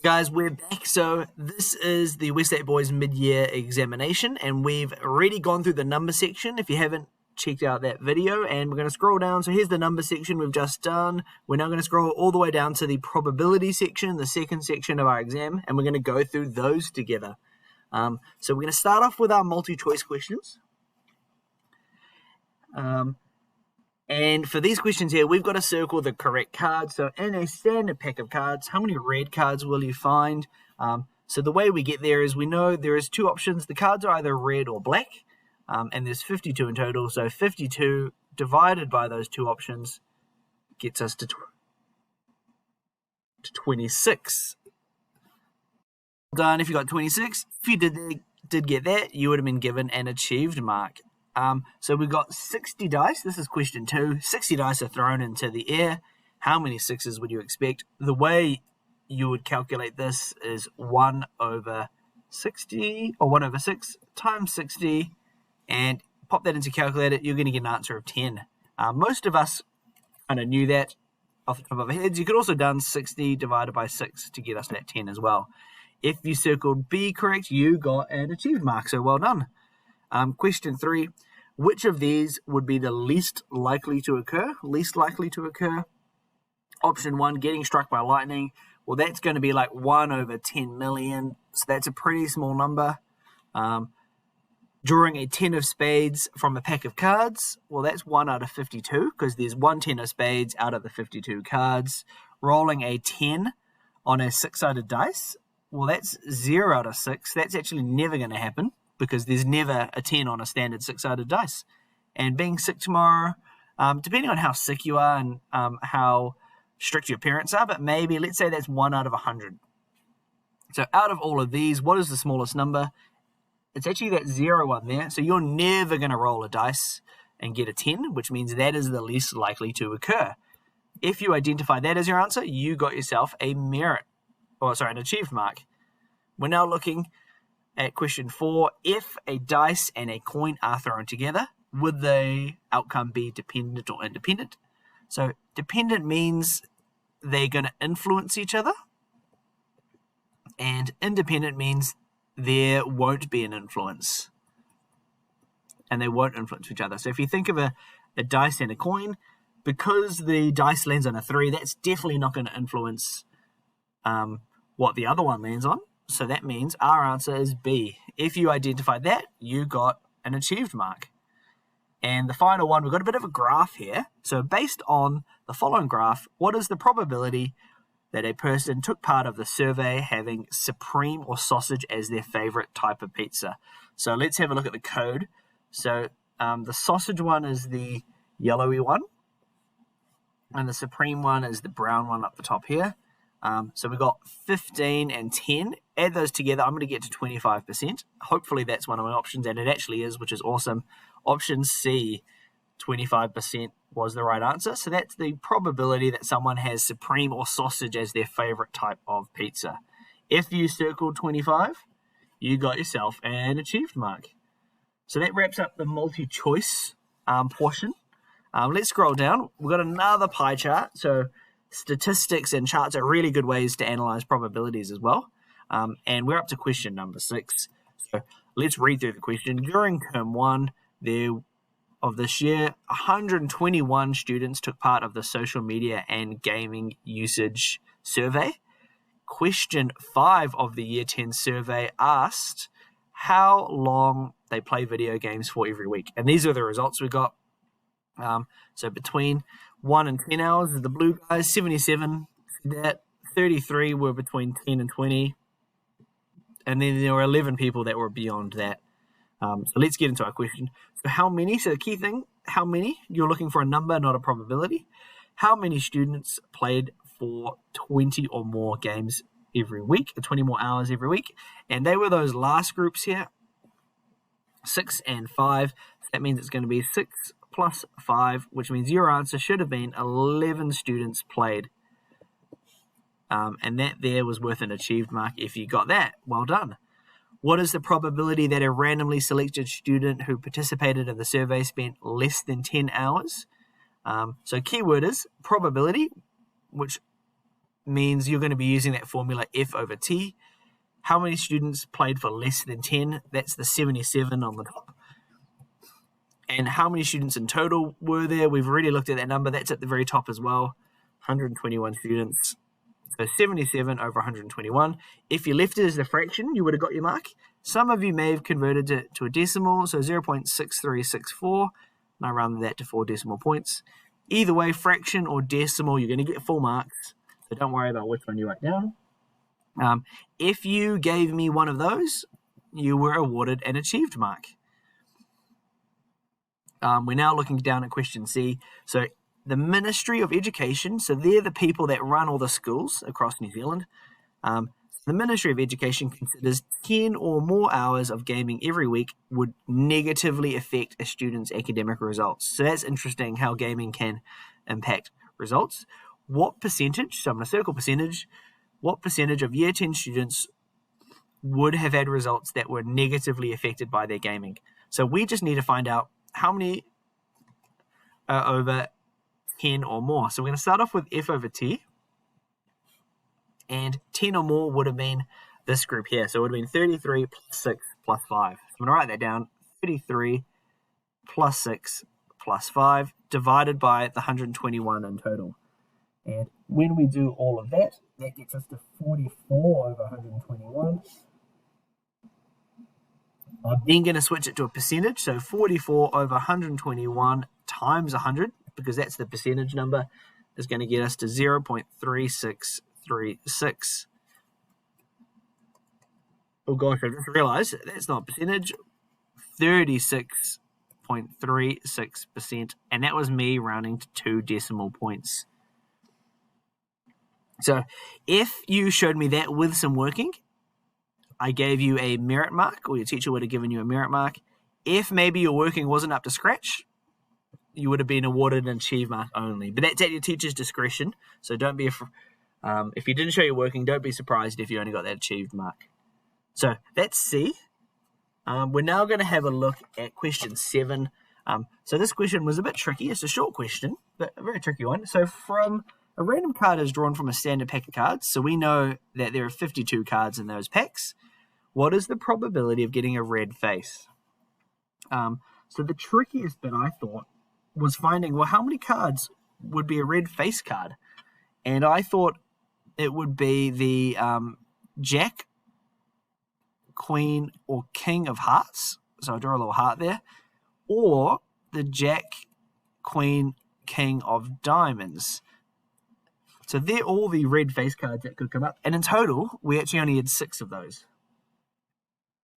Guys, we're back. So this is the Westlake Boys mid-year examination, and we've already gone through the number section if you haven't checked out that video, and we're going to scroll down. So here's the number section we've just done. We're now going to scroll all the way down to the probability section, the second section of our exam, and we're going to go through those together. So we're going to start off with our multi-choice questions. And for these questions here, we've got to circle the correct card. So in a standard pack of cards, how many red cards will you find? So the way we get there is we know there is two options. The cards are either red or black, and there's 52 in total. So 52 divided by those two options gets us to 26. Done if you got 26. If you did get that, you would have been given an achieved mark. So we've got 60 dice. This is question 2. 60 dice are thrown into the air. How many sixes would you expect? The way you would calculate this is 1 over 60, or 1 over 6 times 60, and pop that into calculator. You're going to get an answer of 10. Most of us kind of knew that off the top of our heads. You could also have done 60 divided by 6 to get us that 10 as well. If you circled B correct, you got an achieved mark, so well done. Question 3. Which of these would be the least likely to occur? Least likely to occur. Option 1, getting struck by lightning. Well, that's going to be like 1 over 10 million. So that's a pretty small number. Drawing a 10 of spades from a pack of cards. Well, that's 1 out of 52 because there's 1 10 of spades out of the 52 cards. Rolling a 10 on a 6-sided dice. Well, that's 0 out of 6. That's actually never going to happen, because there's never a 10 on a standard 6-sided dice. And being sick tomorrow, depending on how sick you are and how strict your parents are, but maybe, let's say that's 1 out of 100. So out of all of these, what is the smallest number? It's actually that 0 one there. So you're never going to roll a dice and get a 10, which means that is the least likely to occur. If you identify that as your answer, you got yourself a an achieved mark. We're now looking at question 4, if a dice and a coin are thrown together, would the outcome be dependent or independent? So dependent means they're going to influence each other, and independent means there won't be an influence, and they won't influence each other. So if you think of a dice and a coin, because the dice lands on a 3, that's definitely not going to influence what the other one lands on. So that means our answer is B. If you identified that, you got an achieved mark. And the final one, we've got a bit of a graph here. So based on the following graph, what is the probability that a person took part of the survey having supreme or sausage as their favorite type of pizza? So let's have a look at the code. So the sausage one is the yellowy one, and the supreme one is the brown one up the top here. So we've got 15 and 10. Add those together, I'm going to get to 25%. Hopefully that's one of my options, and it actually is, which is awesome. Option C, 25% was the right answer. So that's the probability that someone has supreme or sausage as their favorite type of pizza. If you circled 25, you got yourself an achieved mark. So that wraps up the multi-choice portion. Let's scroll down. We've got another pie chart. So statistics and charts are really good ways to analyze probabilities as well. And we're up to question number 6. So let's read through the question. During term 1 of this year, 121 students took part of the social media and gaming usage survey. Question 5 of the year 10 survey asked how long they play video games for every week. And these are the results we got. So between 1 and 10 hours is the blue guys, 77 that, 33 were between 10 and 20, and then there were 11 people that were beyond that. So let's get into our question. So how many? So the key thing, how many? You're looking for a number, not a probability. How many students played for 20 or more games every week, 20 more hours every week? And they were those last groups here, 6 and 5. That means it's going to be 6 plus 5, which means your answer should have been 11 students played. And that there was worth an achieved mark if you got that. Well done. What is the probability that a randomly selected student who participated in the survey spent less than 10 hours? So keyword is probability, which means you're going to be using that formula F over T. How many students played for less than 10? That's the 77 on the top. And how many students in total were there? We've already looked at that number. That's at the very top as well. 121 students. So 77 over 121. If you left it as a fraction, you would have got your mark. Some of you may have converted it to a decimal, so 0.6364. And I rounded that to 4 decimal points. Either way, fraction or decimal, you're going to get full marks. So don't worry about which one you write down. If you gave me one of those, you were awarded an achieved mark. We're now looking down at question C. So the Ministry of Education, so they're the people that run all the schools across New Zealand. The Ministry of Education considers 10 or more hours of gaming every week would negatively affect a student's academic results. So that's interesting how gaming can impact results. What percentage, so I'm going to circle percentage, what percentage of Year 10 students would have had results that were negatively affected by their gaming? So we just need to find out how many are over 10 or more. So we're going to start off with F over T. And 10 or more would have been this group here. So it would have been 33 plus 6 plus 5. So I'm going to write that down. 33 plus 6 plus 5 divided by the 121 in total. And when we do all of that, that gets us to 44 over 121. I'm then going to switch it to a percentage. So 44 over 121 times 100, because that's the percentage number, is going to get us to 0.3636. Oh gosh, I just realized that's not percentage. 36.36%, and that was me rounding to 2 decimal points. So if you showed me that with some working, I gave you a merit mark, or your teacher would have given you a merit mark. If maybe your working wasn't up to scratch, you would have been awarded an achieve mark only. But that's at your teacher's discretion, so don't be if you didn't show your working, don't be surprised if you only got that achieved mark. So that's C. We're now going to have a look at question 7. So this question was a bit tricky. It's a short question, but a very tricky one. So from a random card is drawn from a standard pack of cards. So we know that there are 52 cards in those packs. What is the probability of getting a red face? So the trickiest bit, I thought, was finding, well, how many cards would be a red face card? And I thought it would be the Jack, Queen, or King of Hearts. So I draw a little heart there. Or the Jack, Queen, King of Diamonds. So they're all the red face cards that could come up. And in total, we actually only had 6 of those.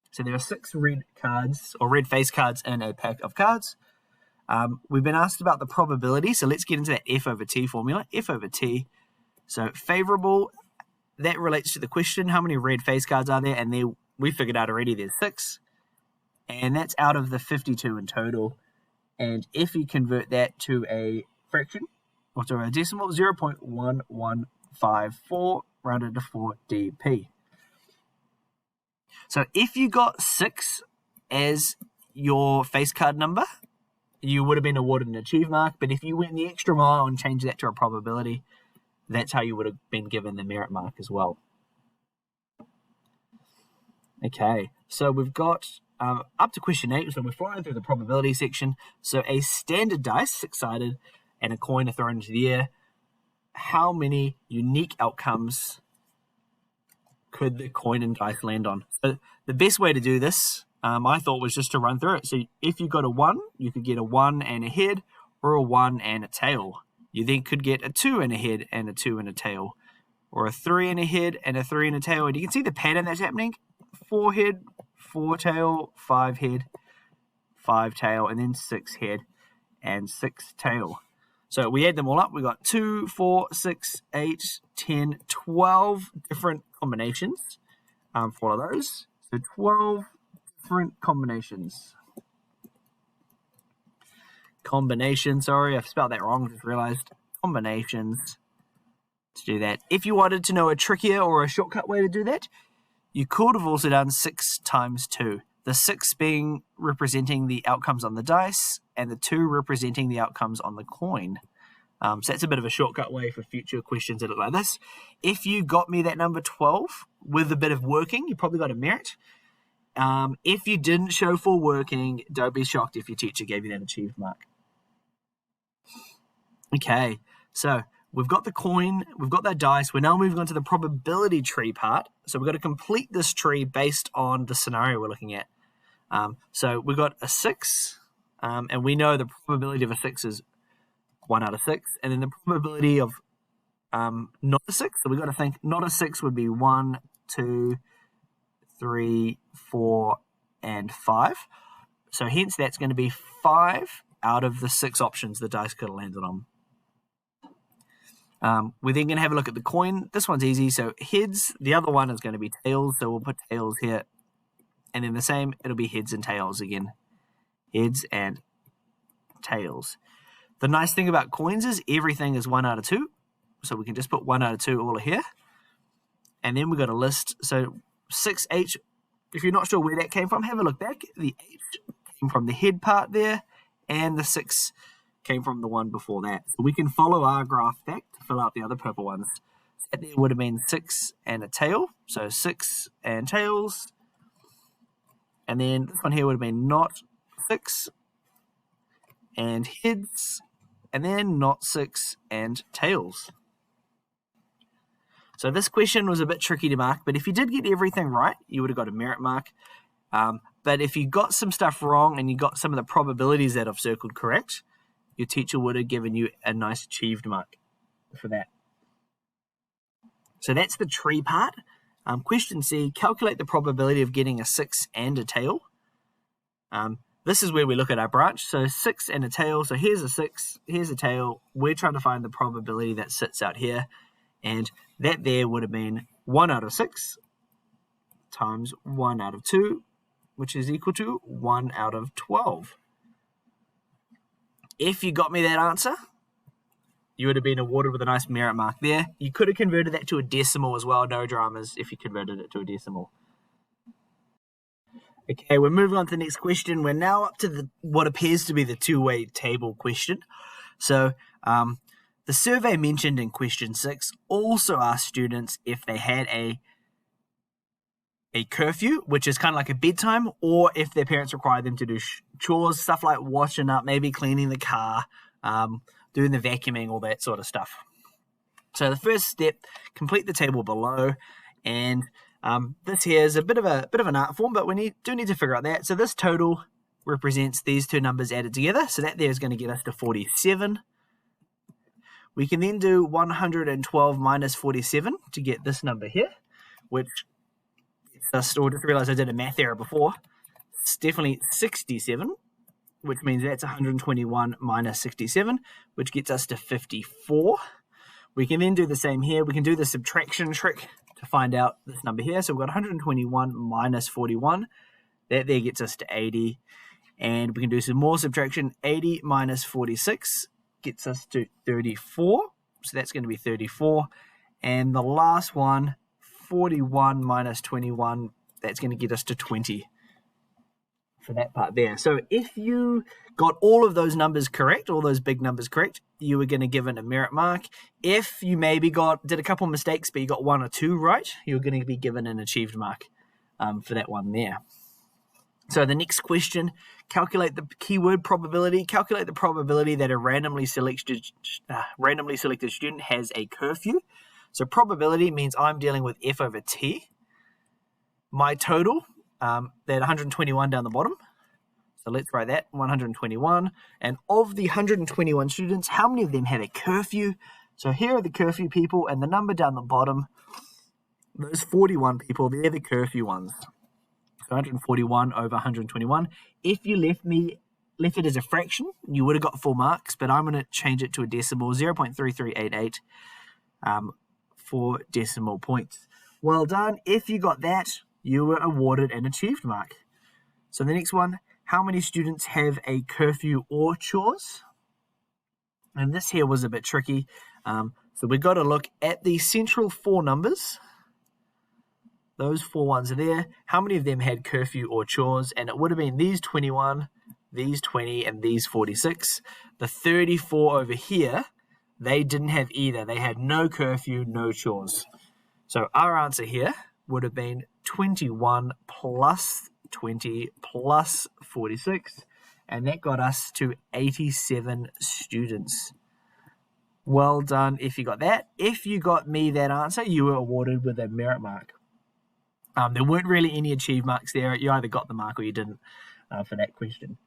So there are 6 red cards, or red face cards, in a pack of cards. We've been asked about the probability, so let's get into that F over T formula. F over T. So favourable, that relates to the question, how many red face cards are there? And we figured out already there's 6. And that's out of the 52 in total. And if you convert that to a fraction, or to a decimal, 0.1154 rounded to 4 dp. So if you got 6 as your face card number, you would have been awarded an achieve mark. But if you went the extra mile and changed that to a probability, that's how you would have been given the merit mark as well. Okay, so we've got up to question 8, so we're flying through the probability section. So a standard dice, 6-sided, and a coin are thrown into the air. How many unique outcomes could the coin and dice land on? So the best way to do this, I thought, was just to run through it. So if you got a 1, you could get a 1 and a head, or a 1 and a tail. You then could get a 2 and a head and a 2 and a tail, or a 3 and a head and a 3 and a tail. And you can see the pattern that's happening. 4 head, 4 tail, 5 head, 5 tail, and then 6 head and 6 tail. So we add them all up. We got 2, 4, 6, 8, 10, 12 different combinations for all of those. So 12 different combinations. Sorry, I've spelled that wrong, just realized. Combinations to do that. If you wanted to know a trickier or a shortcut way to do that, you could have also done 6 times 2. The 6 being representing the outcomes on the dice, and the 2 representing the outcomes on the coin. So that's a bit of a shortcut way for future questions that look like this. If you got me that number 12 with a bit of working, you probably got a merit. If you didn't show full working, don't be shocked if your teacher gave you that achieved mark. Okay, so we've got the coin, we've got that dice. We're now moving on to the probability tree part. So we've got to complete this tree based on the scenario we're looking at. So we've got a 6, and we know the probability of a 6 is 1 out of 6. And then the probability of not a 6, so we've got to think not a 6 would be 1, 2, 3, 4, and 5. So hence that's going to be 5 out of the 6 options the dice could have landed on. We're then going to have a look at the coin. This one's easy. So heads, the other one is going to be tails. So we'll put tails here. And then the same, it'll be heads and tails again. Heads and tails. The nice thing about coins is everything is 1 out of 2. So we can just put 1 out of 2 all here. And then we've got a list. So 6H, if you're not sure where that came from, have a look back. The H came from the head part there. And the 6 came from the one before that. So we can follow our graph back to fill out the other purple ones. So that there would have been 6 and a tail. So 6 and tails. And then this one here would have been not 6 and heads. And then not 6 and tails. So this question was a bit tricky to mark, but if you did get everything right, you would have got a merit mark. But if you got some stuff wrong and you got some of the probabilities that I've circled correct, your teacher would have given you a nice achieved mark for that. So that's the tree part. Question C, calculate the probability of getting a 6 and a tail. This is where we look at our branch. So 6 and a tail. So here's a 6, here's a tail. We're trying to find the probability that sits out here. And that there would have been 1 out of 6 times 1 out of 2, which is equal to 1 out of 12. If you got me that answer, you would have been awarded with a nice merit mark there. You could have converted that to a decimal as well. No dramas if you converted it to a decimal. Okay, we're moving on to the next question. We're now up to what appears to be the two-way table question. So the survey mentioned in question 6 also asked students if they had a curfew, which is kind of like a bedtime, or if their parents required them to do chores, stuff like washing up, maybe cleaning the car, doing the vacuuming, all that sort of stuff. So the first step, complete the table below, and this here is a bit of an art form, but we do need to figure out that. So this total represents these two numbers added together, so that there is going to get us to 47. We can then do 112 minus 47 to get this number here, which I just realized I did a math error before. It's definitely 67, which means that's 121 minus 67, which gets us to 54. We can then do the same here. We can do the subtraction trick to find out this number here. So we've got 121 minus 41. That there gets us to 80. And we can do some more subtraction. 80 minus 46 gets us to 34. So that's going to be 34. And the last one, 41 minus 21, that's going to get us to 20 for that part there. So if you got all of those numbers correct, all those big numbers correct, you were going to give it a merit mark. If you maybe did a couple of mistakes, but you got 1 or 2 right, you're going to be given an achieved mark for that one there. So the next question, calculate the keyword probability. Calculate the probability that a randomly selected student has a curfew. So probability means I'm dealing with F over T. My total, that 121 down the bottom. So let's write that, 121. And of the 121 students, how many of them had a curfew? So here are the curfew people, and the number down the bottom, those 41 people, they're the curfew ones. So 141 over 121. If you left it as a fraction, you would have got full marks, but I'm going to change it to a decimal, 0.3388 for decimal points. Well done. If you got that, you were awarded an achieved mark. So the next one, how many students have a curfew or chores? And this here was a bit tricky. So we've got to look at the central 4 numbers. Those 4 ones are there. How many of them had curfew or chores? And it would have been these 21, these 20, and these 46. The 34 over here, They didn't have either. They had no curfew, no chores. So our answer here would have been 21 plus 20 plus 46, and that got us to 87 students. Well done if you got that. If you got me that answer, you were awarded with a merit mark. There weren't really any achieve marks there. You either got the mark or you didn't for that question.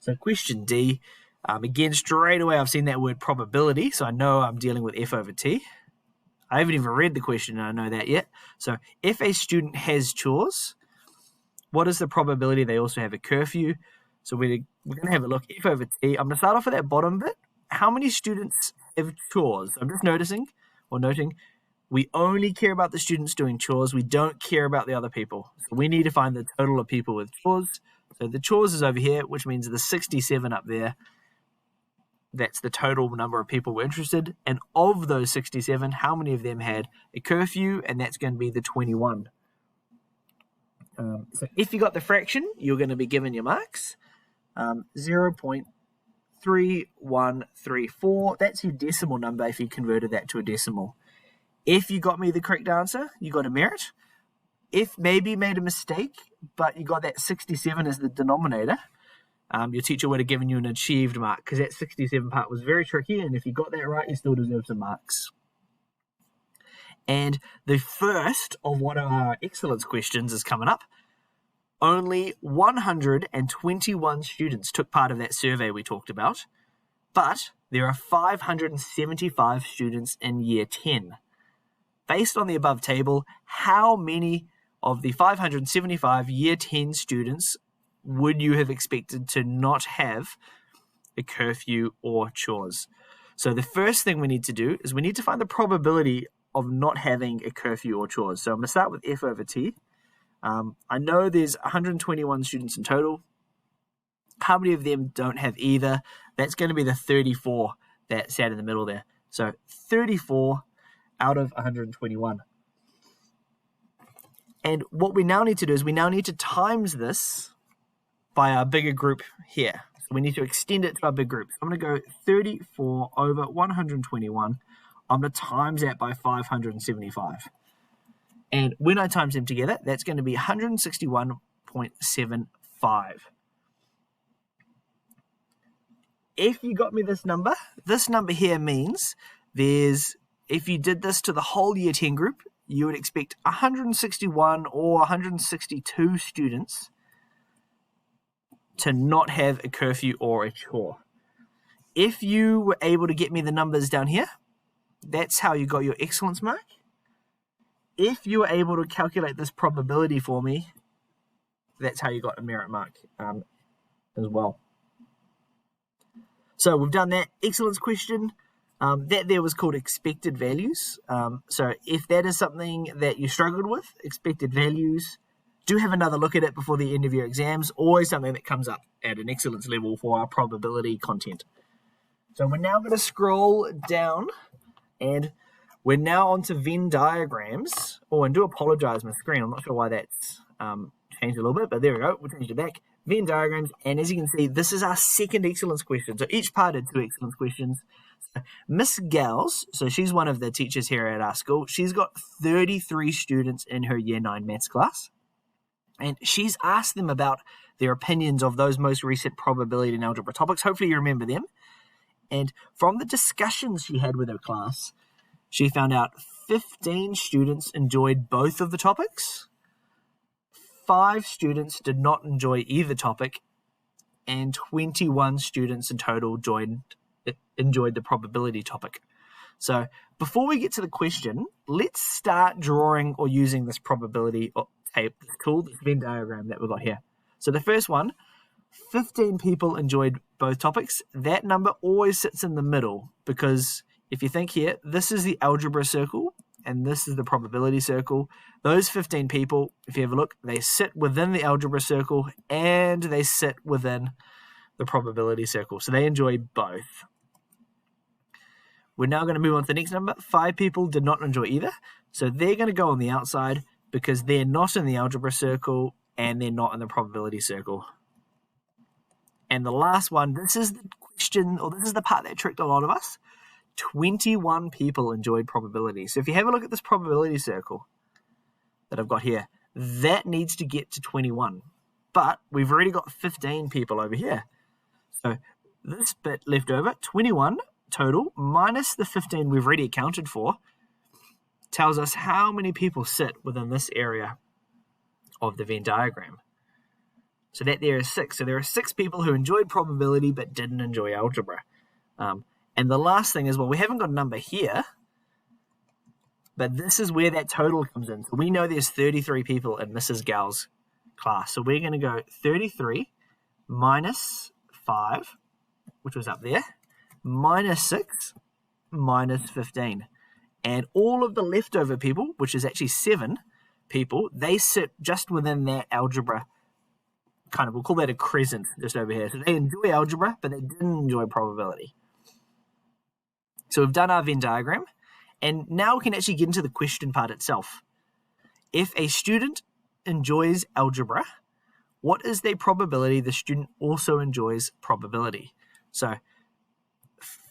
So question D, again, straight away I've seen that word probability, so I know I'm dealing with F over T. I haven't even read the question and I know that yet. So if a student has chores, what is the probability they also have a curfew? So we're going to have a look. F over T. I'm going to start off with that bottom bit. How many students have chores? I'm just noting we only care about the students doing chores. We don't care about the other people. So we need to find the total of people with chores. So the chores is over here, which means the 67 up there. That's the total number of people we're interested. And of those 67, how many of them had a curfew? And that's going to be the 21. So if you got the fraction, you're going to be given your marks. 0.3134. That's your decimal number if you converted that to a decimal. If you got me the correct answer, you got a merit. If maybe you made a mistake, but you got that 67 as the denominator, your teacher would have given you an achieved mark because that 67 part was very tricky, and if you got that right, you still deserve some marks. And the first of one of our excellence questions is coming up. Only 121 students took part of that survey we talked about, but there are 575 students in year 10. Based on the above table, how many of the 575 year 10 students would you have expected to not have a curfew or chores? So the first thing we need to do is we need to find the probability of not having a curfew or chores. So I'm going to start with F over T. I know there's 121 students in total. How many of them don't have either? That's going to be the 34 that sat in the middle there. So 34 out of 121. And what we now need to do is we now need to times this by our bigger group here. So we need to extend it to our big group. So I'm going to go 34 over 121. I'm going to times that by 575. And when I times them together, that's going to be 161.75. If you got me this number here means if you did this to the whole year 10 group, you would expect 161 or 162 students to not have a curfew or a chore. If you were able to get me the numbers down here, that's how you got your excellence mark. If you were able to calculate this probability for me, that's how you got a merit mark as well. So we've done that excellence question. That there was called expected values. So if that is something that you struggled with, expected values, do have another look at it before the end of your exams. Always something that comes up at an excellence level for our probability content. So we're now going to scroll down and we're now onto Venn diagrams. Oh, and do apologize my screen. I'm not sure why that's changed a little bit, but there we go. We'll change it back. Venn diagrams. And as you can see, this is our second excellence question. So each part had 2 excellence questions. Miss Gals, so she's one of the teachers here at our school. She's got 33 students in her year 9 maths class. And she's asked them about their opinions of those most recent probability and algebra topics. Hopefully you remember them. And from the discussions she had with her class, she found out 15 students enjoyed both of the topics. 5 students did not enjoy either topic. And 21 students in total enjoyed the probability topic. So before we get to the question, let's start drawing or using this probability tape tool, this Venn diagram that we've got here. So the first one, 15 people enjoyed both topics. That number always sits in the middle because if you think here, this is the algebra circle and this is the probability circle. Those 15 people, if you have a look, they sit within the algebra circle and they sit within the probability circle. So they enjoy both. We're now going to move on to the next number. 5 people did not enjoy either. So they're going to go on the outside because they're not in the algebra circle and they're not in the probability circle. And the last one, this is the question, or this is the part that tricked a lot of us. 21 people enjoyed probability. So if you have a look at this probability circle that I've got here, that needs to get to 21. But we've already got 15 people over here. So this bit left over, 21 total, minus the 15 we've already accounted for, tells us how many people sit within this area of the Venn diagram. So that there is 6. So there are 6 people who enjoyed probability but didn't enjoy algebra. And the last thing is, well, we haven't got a number here, but this is where that total comes in. So we know there's 33 people in Mrs. Gal's class. So we're going to go 33 minus 5, which was up there, minus 6, minus 15. And all of the leftover people, which is actually 7 people, they sit just within that algebra kind of, we'll call that a crescent just over here. So they enjoy algebra, but they didn't enjoy probability. So we've done our Venn diagram, and now we can actually get into the question part itself. If a student enjoys algebra, what is the probability the student also enjoys probability? So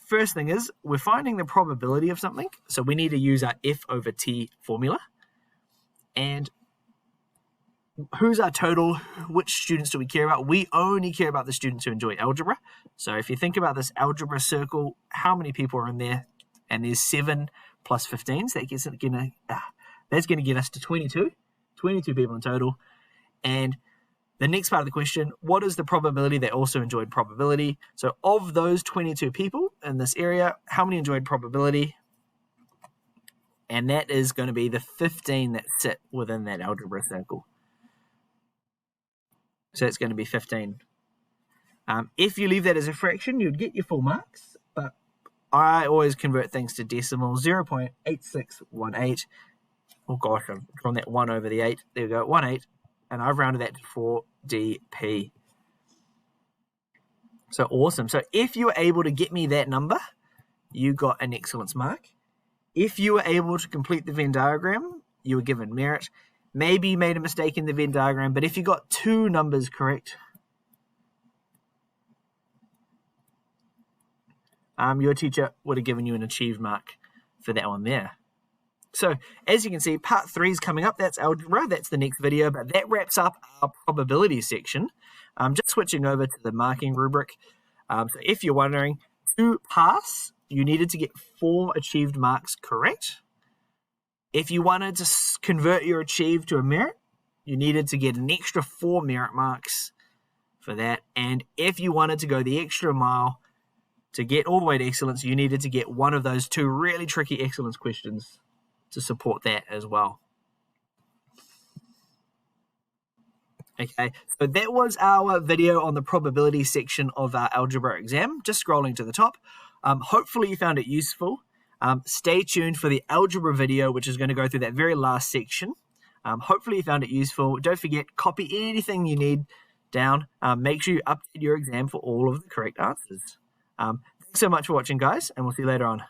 first thing is, we're finding the probability of something, so we need to use our F over T formula. And who's our total? Which students do we care about? We only care about the students who enjoy algebra. So if you think about this algebra circle, how many people are in there? And there's 7 plus 15, so that's going to get us to 22. 22 people in total. And the next part of the question, what is the probability they also enjoyed probability? So of those 22 people in this area, how many enjoyed probability? And that is going to be the 15 that sit within that algebra circle. So it's going to be 15. If you leave that as a fraction, you'd get your full marks, but I always convert things to decimal, 0.8618. Oh gosh, I've drawn that 1 over the 8. There we go, 1/8. And I've rounded that to 4 dp. So awesome. So if you were able to get me that number, you got an excellence mark. If you were able to complete the Venn diagram, you were given merit. Maybe you made a mistake in the Venn diagram, but if you got 2 numbers correct, your teacher would have given you an achieved mark for that one there. So as you can see, part 3 is coming up. That's algebra. That's the next video, but that wraps up our probability section. Just switching over to the marking rubric. So if you're wondering, to pass, you needed to get 4 achieved marks correct. If you wanted to convert your achieved to a merit, you needed to get an extra 4 merit marks for that. And if you wanted to go the extra mile to get all the way to excellence, you needed to get one of those 2 really tricky excellence questions to support that as well. Okay, so that was our video on the probability section of our algebra exam. Just scrolling to the top. Hopefully you found it useful. Stay tuned for the algebra video, which is going to go through that very last section. Hopefully you found it useful. Don't forget, copy anything you need down. Make sure you update your exam for all of the correct answers. Thanks so much for watching, guys, and we'll see you later on.